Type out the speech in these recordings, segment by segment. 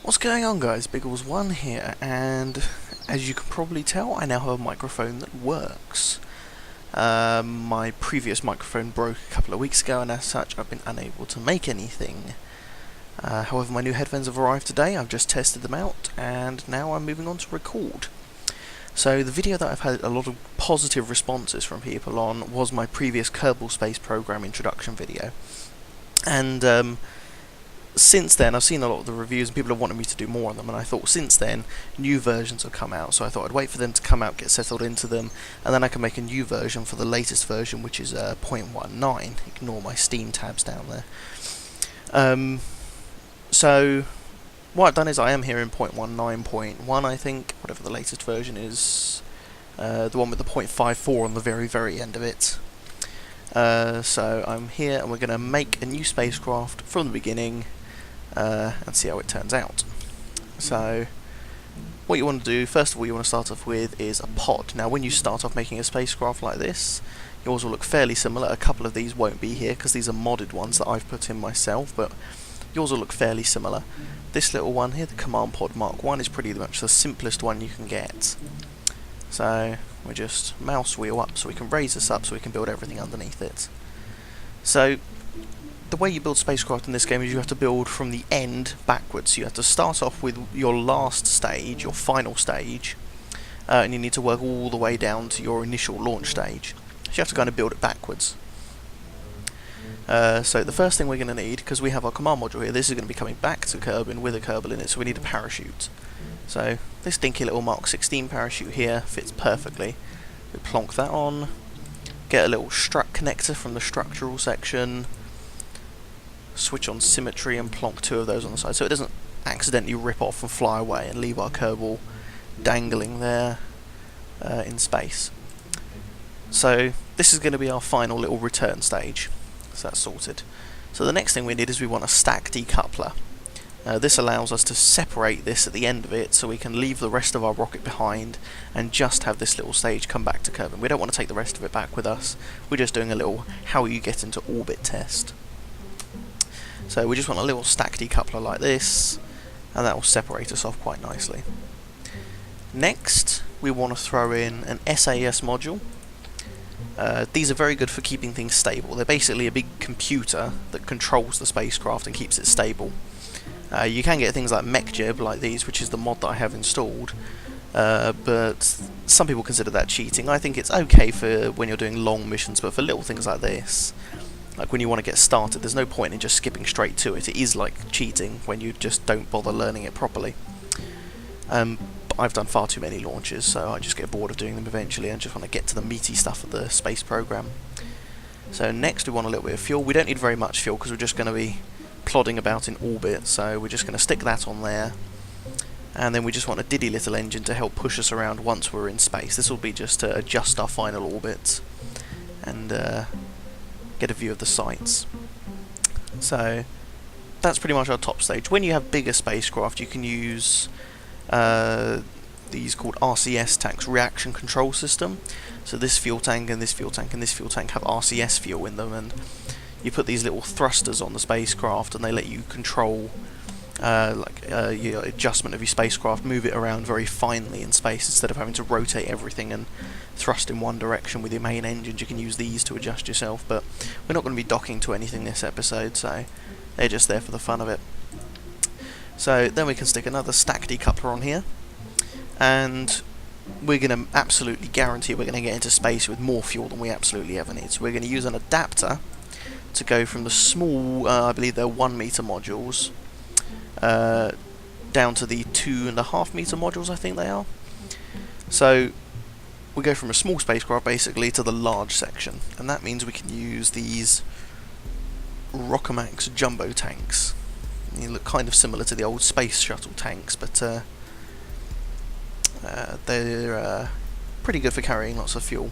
What's going on, guys? Biggles1 here, and as you can probably tell, I now have a microphone that works. My previous microphone broke a couple of weeks ago, and as such I've been unable to make anything. However, my new headphones have arrived today. I've just tested them out, and now I'm moving on to record. So the video that I've had a lot of positive responses from people on was my previous Kerbal Space Program introduction video. And since then, I've seen a lot of the reviews and people have wanted me to do more on them, and I thought since then, new versions have come out, so I thought I'd wait for them to come out, get settled into them, and then I can make a new version for the latest version, which is 0.19. Ignore my Steam tabs down there. So, what I've done is I am here in 0.19.1, I think, whatever the latest version is, the one with the 0.54 on the very end of it. So I'm here, and we're going to make a new spacecraft from the beginning, and see how it turns out. So what you want to do, first of all, you want to start off with is a pod. Now when you start off making a spacecraft like this, yours will look fairly similar. A couple of these won't be here because these are modded ones that I've put in myself, but yours will look fairly similar. This little one here, the Command Pod Mark 1, is pretty much the simplest one you can get. So we just mouse wheel up so we can raise this up so we can build everything underneath it. So the way you build spacecraft in this game is you have to build from the end backwards. You have to start off with your last stage, your final stage, and you need to work all the way down to your initial launch stage. So you have to kind of build it backwards. So the first thing we're going to need, because we have our command module here, this is going to be coming back to Kerbin with a Kerbal in it, so we need a parachute. So this dinky little Mark 16 parachute here fits perfectly. We plonk that on, get a little strut connector from the structural section, switch on symmetry and plonk two of those on the side so it doesn't accidentally rip off and fly away and leave our Kerbal dangling there in space. So this is going to be our final little return stage. So that's sorted. So the next thing we need is we want a stack decoupler. This allows us to separate this at the end of it so we can leave the rest of our rocket behind and just have this little stage come back to Kerbin. We don't want to take the rest of it back with us. We're just doing a little how you get into orbit test. So we just want a little stack decoupler like this, and that will separate us off quite nicely. Next, we want to throw in an SAS module. These are very good for keeping things stable. They're basically a big computer that controls the spacecraft and keeps it stable. You can get things like MechJeb like these, which is the mod that I have installed, but some people consider that cheating. I think it's okay for when you're doing long missions, but for little things like this, like when you want to get started, there's no point in just skipping straight to it. It is like cheating when you just don't bother learning it properly. But I've done far too many launches, so I just get bored of doing them eventually and just want to get to the meaty stuff of the space program. So next we want a little bit of fuel. We don't need very much fuel because we're just going to be plodding about in orbit, so we're just going to stick that on there. And then we just want a diddy little engine to help push us around once we're in space. This will be just to adjust our final orbit and get a view of the sights. So that's pretty much our top stage. When you have bigger spacecraft, you can use these called RCS tanks, reaction control system. So this fuel tank and this fuel tank and this fuel tank have RCS fuel in them, and you put these little thrusters on the spacecraft and they let you control your adjustment of your spacecraft, move it around very finely in space instead of having to rotate everything and thrust in one direction with your main engines. You can use these to adjust yourself, but we're not going to be docking to anything this episode, so they're just there for the fun of it. So then we can stick another stack decoupler on here, and we're going to absolutely guarantee we're going to get into space with more fuel than we absolutely ever need. So we're going to use an adapter to go from the small, I believe they're 1 meter modules, down to the 2.5 meter modules, I think they are. So we go from a small spacecraft basically to the large section, and that means we can use these Rockomax jumbo tanks. They look kind of similar to the old space shuttle tanks, but they're pretty good for carrying lots of fuel.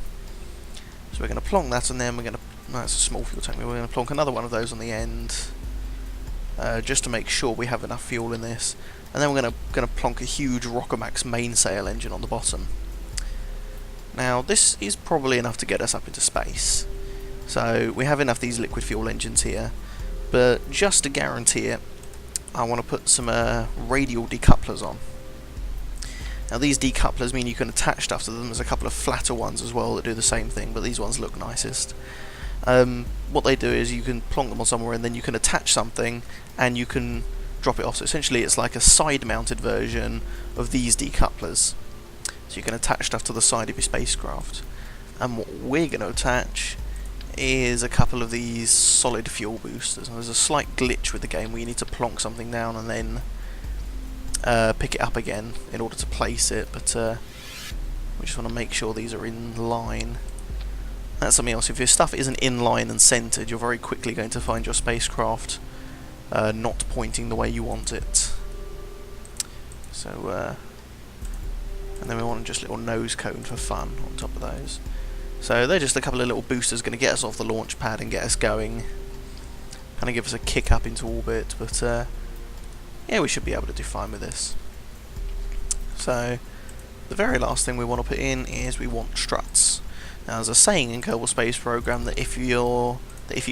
So we're going to plonk that, and then we're going to, that's a small fuel tank, we're going to plonk another one of those on the end, just to make sure we have enough fuel in this, and then we're going to plonk a huge Rockomax mainsail engine on the bottom. Now this is probably enough to get us up into space, so we have enough of these liquid fuel engines here, but just to guarantee it, I want to put some radial decouplers on. Now these decouplers mean you can attach stuff to them. There's a couple of flatter ones as well that do the same thing, but these ones look nicest. What they do is you can plonk them on somewhere and then you can attach something and you can drop it off. So essentially it's like a side-mounted version of these decouplers. So you can attach stuff to the side of your spacecraft. And what we're going to attach is a couple of these solid fuel boosters. And there's a slight glitch with the game where you need to plonk something down and then pick it up again in order to place it, but we just want to make sure these are in line. That's something else. If your stuff isn't in line and centered, you're very quickly going to find your spacecraft not pointing the way you want it. So, and then we want just a little nose cone for fun on top of those. So they're just a couple of little boosters going to get us off the launch pad and get us going. Kind of give us a kick up into orbit, but yeah, we should be able to do fine with this. So, the very last thing we want to put in is we want struts. Now, there's a saying in Kerbal Space Program that if you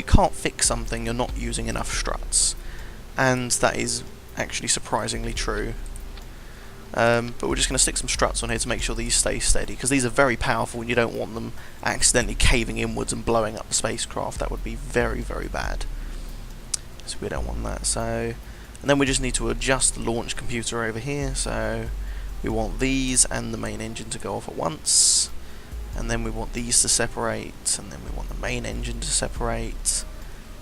can't fix something, you're not using enough struts, and that is actually surprisingly true. But we're just going to stick some struts on here to make sure these stay steady, because these are very powerful and you don't want them accidentally caving inwards and blowing up the spacecraft. That would be very, very bad. So we don't want that. So. And then we just need to adjust the launch computer over here, so we want these and the main engine to go off at once, and then we want these to separate, and then we want the main engine to separate,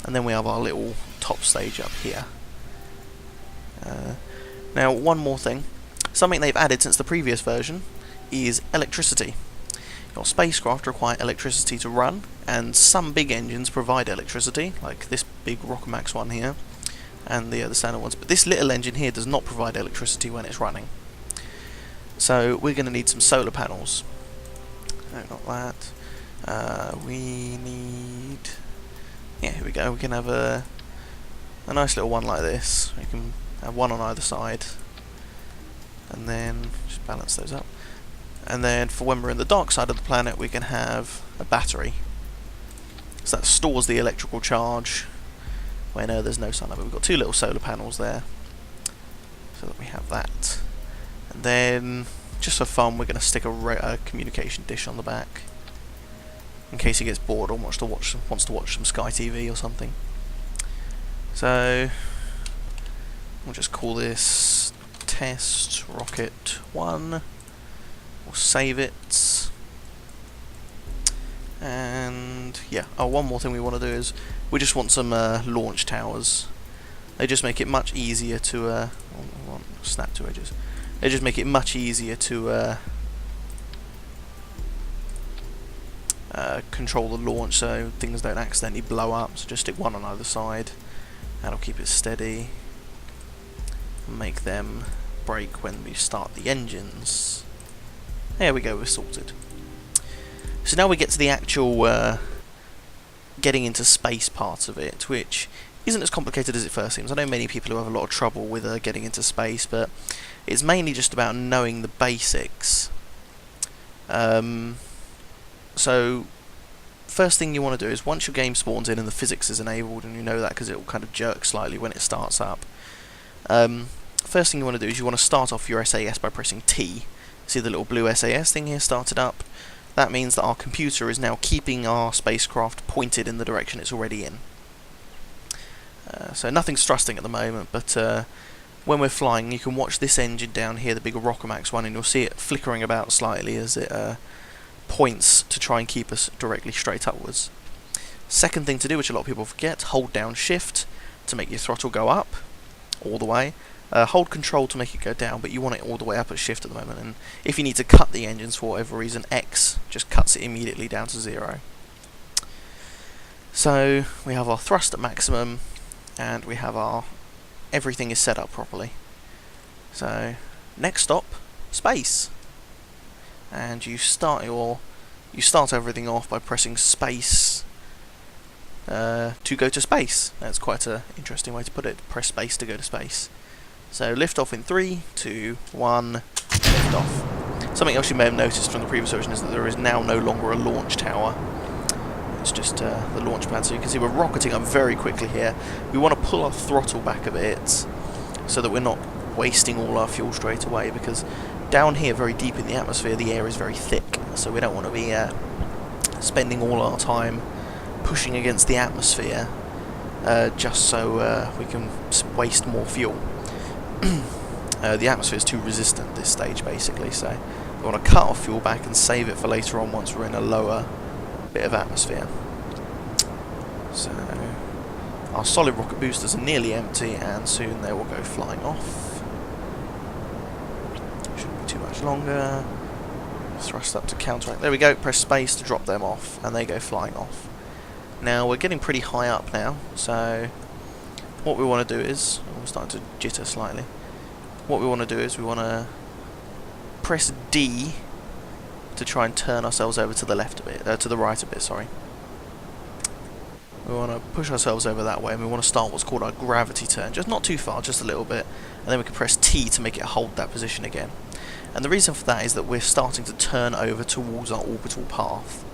and then we have our little top stage up here. Now, one more thing. Something they've added since the previous version is electricity. Your spacecraft require electricity to run, and some big engines provide electricity, like this big Rockomax one here, and the other standard ones, but this little engine here does not provide electricity when it's running. So we're going to need some solar panels. No, not that. We need... yeah, here we go. We can have a nice little one like this. We can have one on either side, and then just balance those up. And then for when we're in the dark side of the planet, we can have a battery. So that stores the electrical charge when there's no sun. But we've got two little solar panels there, so that we have that. And then, just for fun, we're going to stick a communication dish on the back, in case he gets bored or wants to watch some Sky TV or something. So we'll just call this Test Rocket 1. We'll save it. And yeah, one more thing we want to do is we just want some launch towers. They just make it much easier to snap to edges. They just make it much easier to control the launch, so things don't accidentally blow up. So just stick one on either side. That'll keep it steady. Make them brake when we start the engines. There we go, we're sorted. So now we get to the actual getting into space part of it, which isn't as complicated as it first seems. I know many people who have a lot of trouble with getting into space, but it's mainly just about knowing the basics. So first thing you want to do is, once your game spawns in and the physics is enabled, and you know that because it will kind of jerk slightly when it starts up, first thing you want to do is you want to start off your SAS by pressing T. See the little blue SAS thing here started up? That means that our computer is now keeping our spacecraft pointed in the direction it's already in. So nothing's thrusting at the moment, but when we're flying, you can watch this engine down here, the big Rockomax one, and you'll see it flickering about slightly as it points to try and keep us directly straight upwards. Second thing to do, which a lot of people forget, hold down Shift to make your throttle go up all the way. Hold Control to make it go down, but you want it all the way up at Shift at the moment, and if you need to cut the engines for whatever reason, X just cuts it immediately down to 0. So we have our thrust at maximum, and we have our everything is set up properly. So next stop, space, and you start everything off by pressing space to go to space. That's quite an interesting way to put it. Press space to go to space. So lift off in 3, 2, 1, lift off. Something else you may have noticed from the previous version is that there is now no longer a launch tower. It's just the launch pad, so you can see we're rocketing up very quickly here. We want to pull our throttle back a bit, so that we're not wasting all our fuel straight away, because down here, very deep in the atmosphere, the air is very thick, so we don't want to be spending all our time pushing against the atmosphere just so we can waste more fuel. The atmosphere is too resistant at this stage, basically, so we want to cut our fuel back and save it for later on once we're in a lower bit of atmosphere. So our solid rocket boosters are nearly empty, and soon they will go flying off. Shouldn't be too much longer. Thrust up to counteract. There we go. Press space to drop them off, and they go flying off. Now we're getting pretty high up now, so what we want to do is, we're starting to jitter slightly. What we want to do is we want to press D to try and turn ourselves over to the left a bit, to the right a bit. Sorry. We want to push ourselves over that way, and we want to start what's called our gravity turn, just not too far, just a little bit, and then we can press T to make it hold that position again. And the reason for that is that we're starting to turn over towards our orbital path.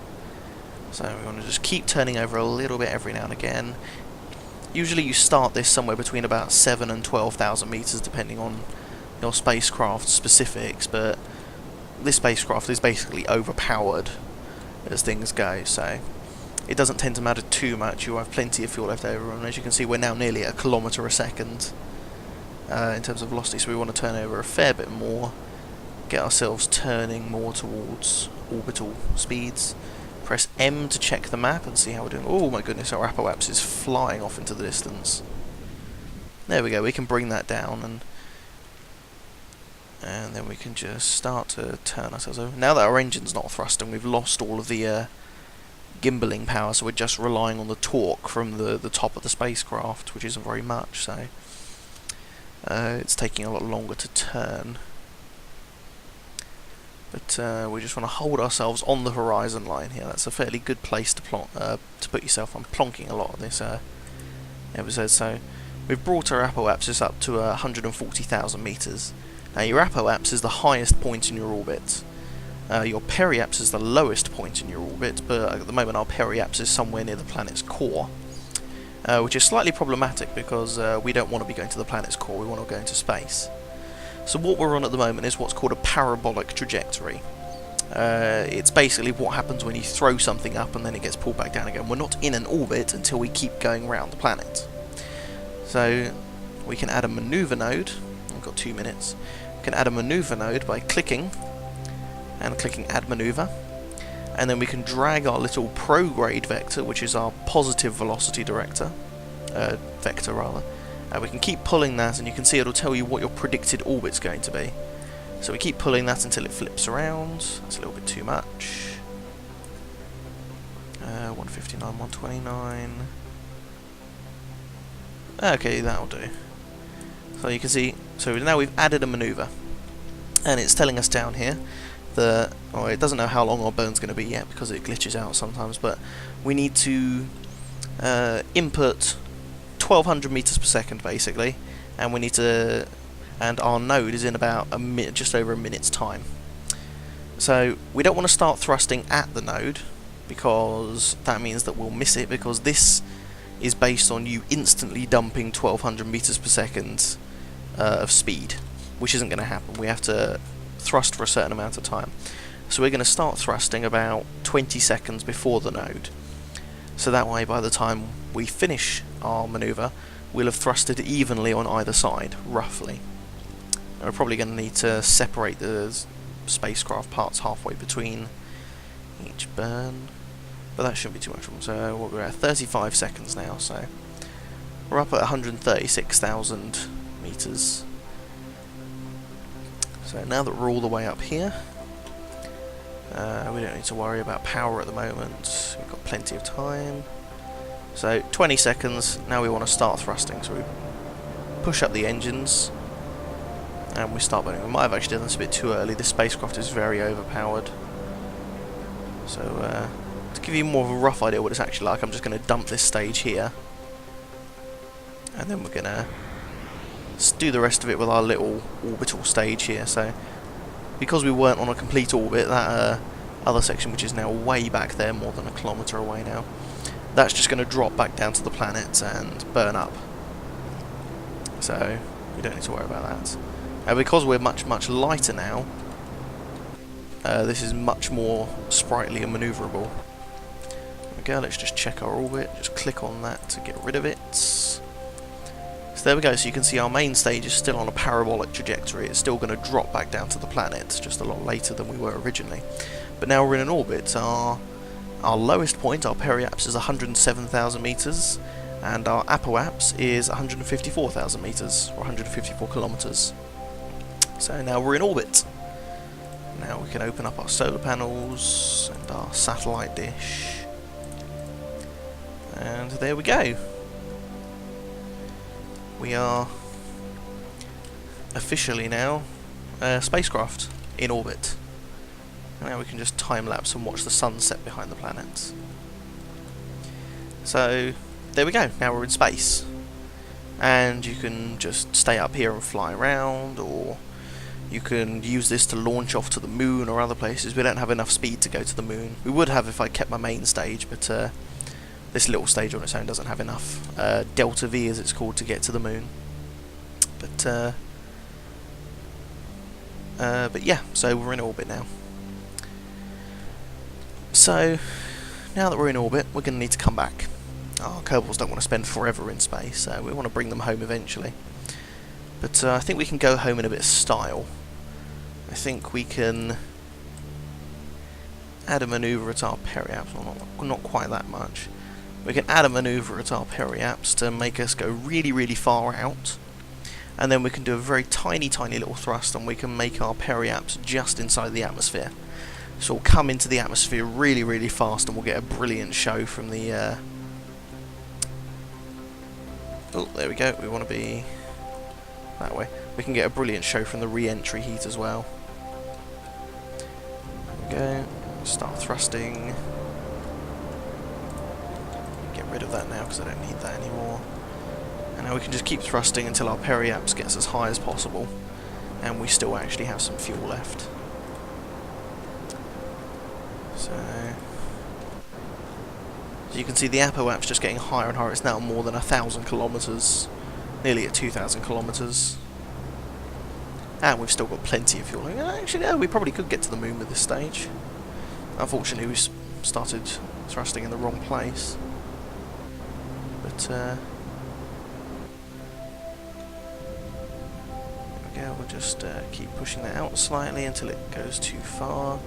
So we want to just keep turning over a little bit every now and again. Usually you start this somewhere between about 7 and 12,000 meters, depending on your spacecraft specifics, but this spacecraft is basically overpowered as things go, so it doesn't tend to matter too much. You have plenty of fuel left over, and as you can see, we're now nearly at a kilometre a second in terms of velocity, so we want to turn over a fair bit more, get ourselves turning more towards orbital speeds. Press M to check the map and see how we're doing. Oh my goodness, our apoapsis is flying off into the distance. There we go, we can bring that down, and then we can just start to turn ourselves over. Now that our engine's not thrusting, we've lost all of the gimballing power, so we're just relying on the torque from the top of the spacecraft, which isn't very much, so it's taking a lot longer to turn. But we just want to hold ourselves on the horizon line here. That's a fairly good place to put yourself. I'm plonking a lot of this episode. So we've brought our apoapsis up to 140,000 meters. Now your apoapsis is the highest point in your orbit. Your periapsis is the lowest point in your orbit, but at the moment our periapsis is somewhere near the planet's core, which is slightly problematic because we don't want to be going to the planet's core. We want to go into space. So what we're on at the moment is what's called a parabolic trajectory. It's basically what happens when you throw something up and then it gets pulled back down again. We're not in an orbit until we keep going around the planet. So we can add a maneuver node. I've got 2 minutes. We can add a maneuver node by clicking and clicking add maneuver, and then we can drag our little prograde vector, which is our positive velocity vector. We can keep pulling that, and you can see it'll tell you what your predicted orbit's going to be. So we keep pulling that until it flips around. That's a little bit too much. 159, 129. Okay, that'll do. So you can see, so now we've added a maneuver, and it's telling us down here that, it doesn't know how long our burn's going to be yet because it glitches out sometimes, but we need to input 1200 meters per second basically, and we need to, and our node is in about a minute, just over a minute's time. So we don't want to start thrusting at the node because that means that we'll miss it, because this is based on you instantly dumping 1200 meters per second of speed, which isn't going to happen. We have to thrust for a certain amount of time. So we're going to start thrusting about 20 seconds before the node. So that way, by the time we finish our maneuver, we'll have thrusted evenly on either side, roughly. And we're probably going to need to separate the spacecraft parts halfway between each burn, but that shouldn't be too much problem. So we're at 35 seconds now, so we're up at 136,000 meters. So now that we're all the way up here, we don't need to worry about power at the moment. We've got plenty of time. So 20 seconds, now we want to start thrusting. So we push up the engines and we start burning. We might have actually done this a bit too early. This spacecraft is very overpowered. So to give you more of a rough idea what it's actually like, I'm just going to dump this stage here, and then we're going to do the rest of it with our little orbital stage here. So because we weren't on a complete orbit, that other section, which is now way back there, more than a kilometre away now, that's just going to drop back down to the planet and burn up. So We don't need to worry about that. Because we're much, much lighter now, this is much more sprightly and manoeuvrable. Okay, let's just check our orbit. Just click on that to get rid of it. So there we go. So you can see our main stage is still on a parabolic trajectory. It's still going to drop back down to the planet, just a lot later than we were originally. But now we're in an orbit. Our lowest point, our periaps, is 107,000 meters, and our apoaps is 154,000 meters, or 154 kilometers. So now we're in orbit. Now we can open up our solar panels and our satellite dish. And there we go. We are officially now a spacecraft in orbit. And now we can just time-lapse and watch the sunset behind the planets. So, there we go. Now we're in space. And you can just stay up here and fly around, or you can use this to launch off to the moon or other places. We don't have enough speed to go to the moon. We would have if I kept my main stage, but this little stage on its own doesn't have enough Delta V, as it's called, to get to the moon. But yeah, so we're in orbit now. So, now that we're in orbit, we're going to need to come back. Our Kerbals don't want to spend forever in space, so we want to bring them home eventually. But I think we can go home in a bit of style. I think we can add a manoeuvre at our periaps, well, not quite that much. We can add a manoeuvre at our periaps to make us go really, really far out. And then we can do a very tiny, tiny little thrust, and we can make our periaps just inside the atmosphere. So we'll come into the atmosphere really, really fast, and we'll get a brilliant show from the... Oh, there we go. We want to be that way. We can get a brilliant show from the re-entry heat as well. There we go. Start thrusting. Get rid of that now because I don't need that anymore. And now we can just keep thrusting until our periaps gets as high as possible, and we still actually have some fuel left. So you can see the apoap's just getting higher and higher. It's now more than 1,000 kilometers, nearly at 2,000 kilometers, and we've still got plenty of fuel. Actually, no, we probably could get to the moon with this stage. Unfortunately, we started thrusting in the wrong place. But there we go. We'll just keep pushing that out slightly until it goes too far.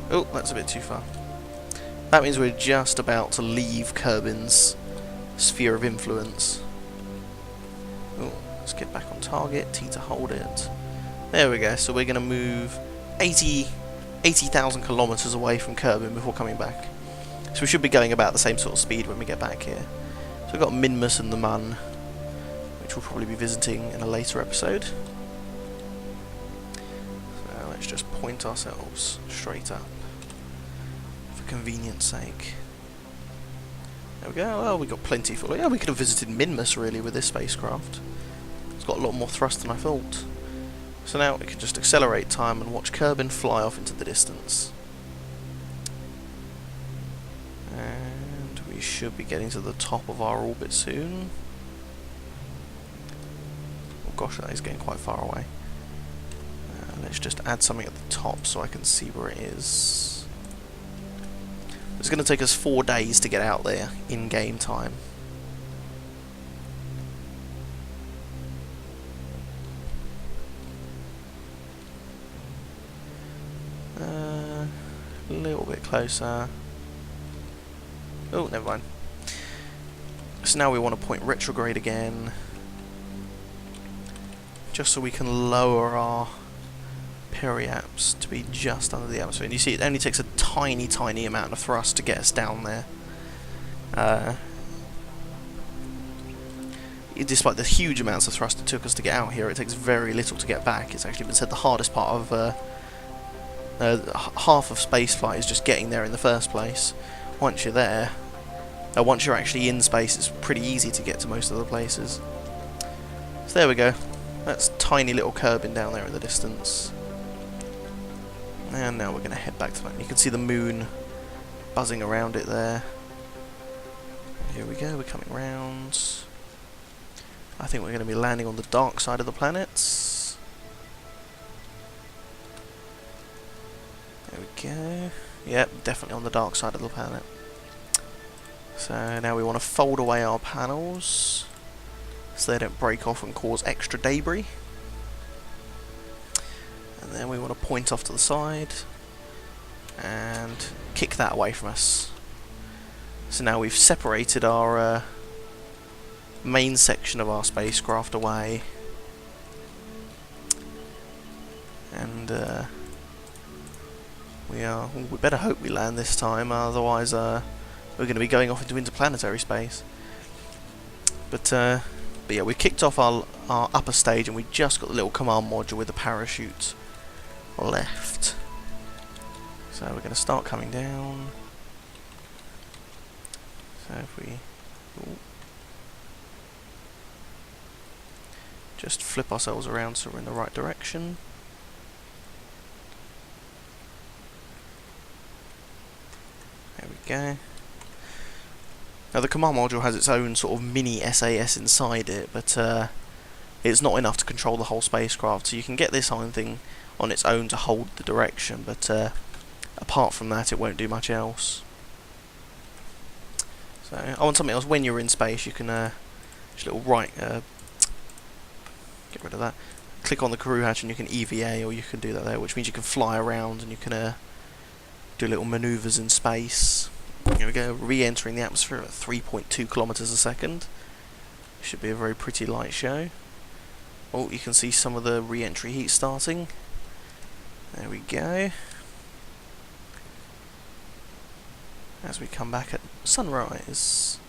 Oh, that's a bit too far. That means we're just about to leave Kerbin's sphere of influence. Oh, let's get back on target. T to hold it. There we go. So we're going to move 80,000 kilometers away from Kerbin before coming back. So we should be going about the same sort of speed when we get back here. So we've got Minmus and the Mun, which we'll probably be visiting in a later episode. So let's just point ourselves straight up, for convenience sake. There we go. Well, we've got plenty of fuel. Yeah, we could have visited Minmus really with this spacecraft. It's got a lot more thrust than I thought. So now we can just accelerate time and watch Kerbin fly off into the distance. And we should be getting to the top of our orbit soon. Oh gosh, that is getting quite far away. Let's just add something at the top so I can see where it is. It's going to take us 4 days to get out there in game time. A little bit closer. Oh, never mind. So now we want to point retrograde again, just so we can lower our periaps to be just under the atmosphere. And you see, it only takes a tiny, tiny amount of thrust to get us down there. Despite the huge amounts of thrust it took us to get out here, it takes very little to get back. It's actually been said the hardest part of half of spaceflight is just getting there in the first place. Once you're there, once you're actually in space, it's pretty easy to get to most of the places. So there we go. That's tiny little Kerbin down there in the distance. And now we're going to head back to that. You can see the moon buzzing around it there. Here we go, we're coming round. I think we're going to be landing on the dark side of the planet. There we go. Yep, definitely on the dark side of the planet. So now we want to fold away our panels so they don't break off and cause extra debris. And then we want to point off to the side and kick that away from us. So now we've separated our main section of our spacecraft away, and we better hope we land this time, otherwise we're going to be going off into interplanetary space. But yeah, we kicked off our upper stage, and we just got the little command module with the parachute left. So we're going to start coming down. So if we just flip ourselves around so we're in the right direction. There we go. Now the command module has its own sort of mini SAS inside it, but it's not enough to control the whole spacecraft, so you can get this thing on its own to hold the direction, but apart from that it won't do much else. So I want something else. When you're in space, you can just little right, get rid of that. Click on the crew hatch and you can EVA, or you can do that there, which means you can fly around and you can do little manoeuvres in space. Here we go, re-entering the atmosphere at 3.2 kilometers a second. Should be a very pretty light show. Oh, you can see some of the re-entry heat starting. There we go. As we come back at sunrise.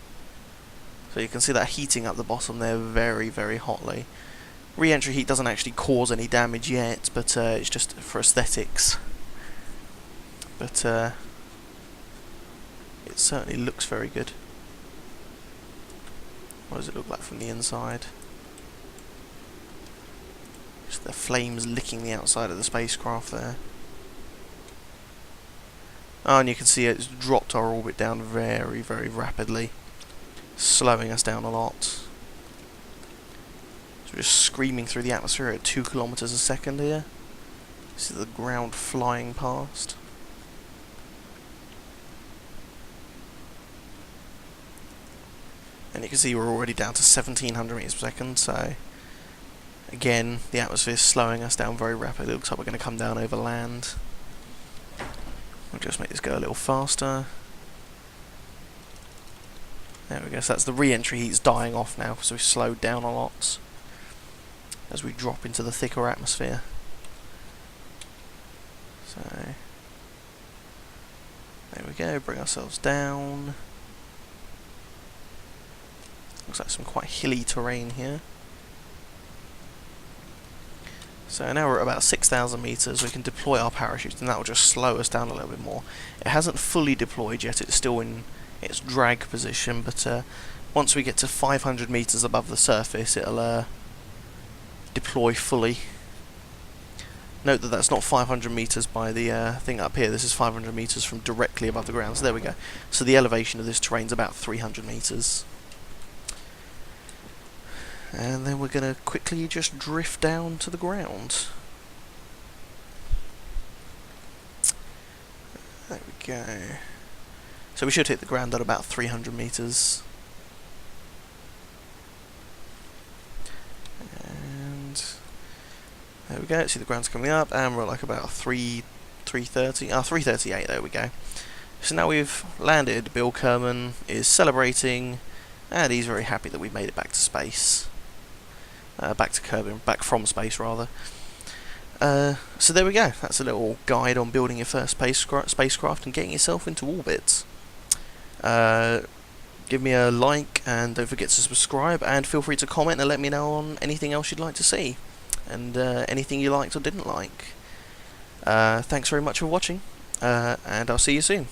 So you can see that heating up the bottom there very, very hotly. Re-entry heat doesn't actually cause any damage yet, but it's just for aesthetics. But it certainly looks very good. What does it look like from the inside? Just the flames licking the outside of the spacecraft there. Oh, and you can see it's dropped our orbit down very, very rapidly, slowing us down a lot. So we're just screaming through the atmosphere at 2 kilometers a second here. See the ground flying past. And you can see we're already down to 1700 meters per second, so again, the atmosphere is slowing us down very rapidly. It looks like we're going to come down over land. We'll just make this go a little faster. There we go, so that's the re-entry heat's dying off now, so we've slowed down a lot as we drop into the thicker atmosphere. So there we go, bring ourselves down. Looks like some quite hilly terrain here. So now we're at about 6,000 meters. We can deploy our parachute, and that will just slow us down a little bit more. It hasn't fully deployed yet, it's still in its drag position, but once we get to 500 meters above the surface, it'll deploy fully. Note that that's not 500 meters by the thing up here. This is 500 meters from directly above the ground. So there we go. So the elevation of this terrain is about 300 meters. And then we're going to quickly just drift down to the ground. There we go. So we should hit the ground at about 300 meters. And there we go. See the ground's coming up, and we're like about 338. There we go. So now we've landed. Bill Kerman is celebrating, and he's very happy that we've made it back to space. Back to Kerbin, back from space rather. So there we go. That's a little guide on building your first spacecraft and getting yourself into orbit. Give me a like, and don't forget to subscribe, and feel free to comment and let me know on anything else you'd like to see, and anything you liked or didn't like. Thanks very much for watching, and I'll see you soon.